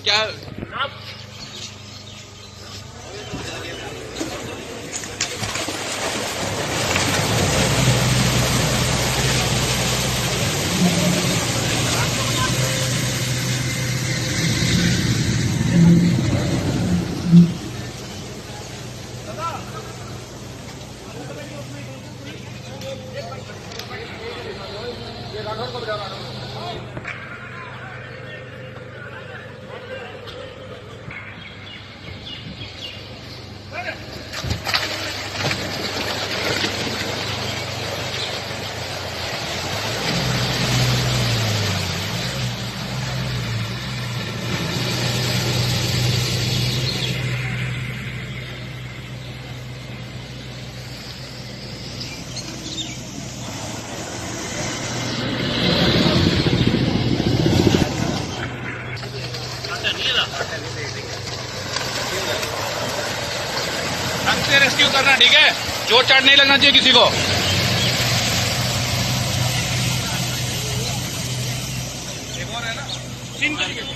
क्या ढंग से रेस्क्यू करना, ठीक है? जोर चढ़ नहीं लगना चाहिए किसी को। एक और है ना, सीन करके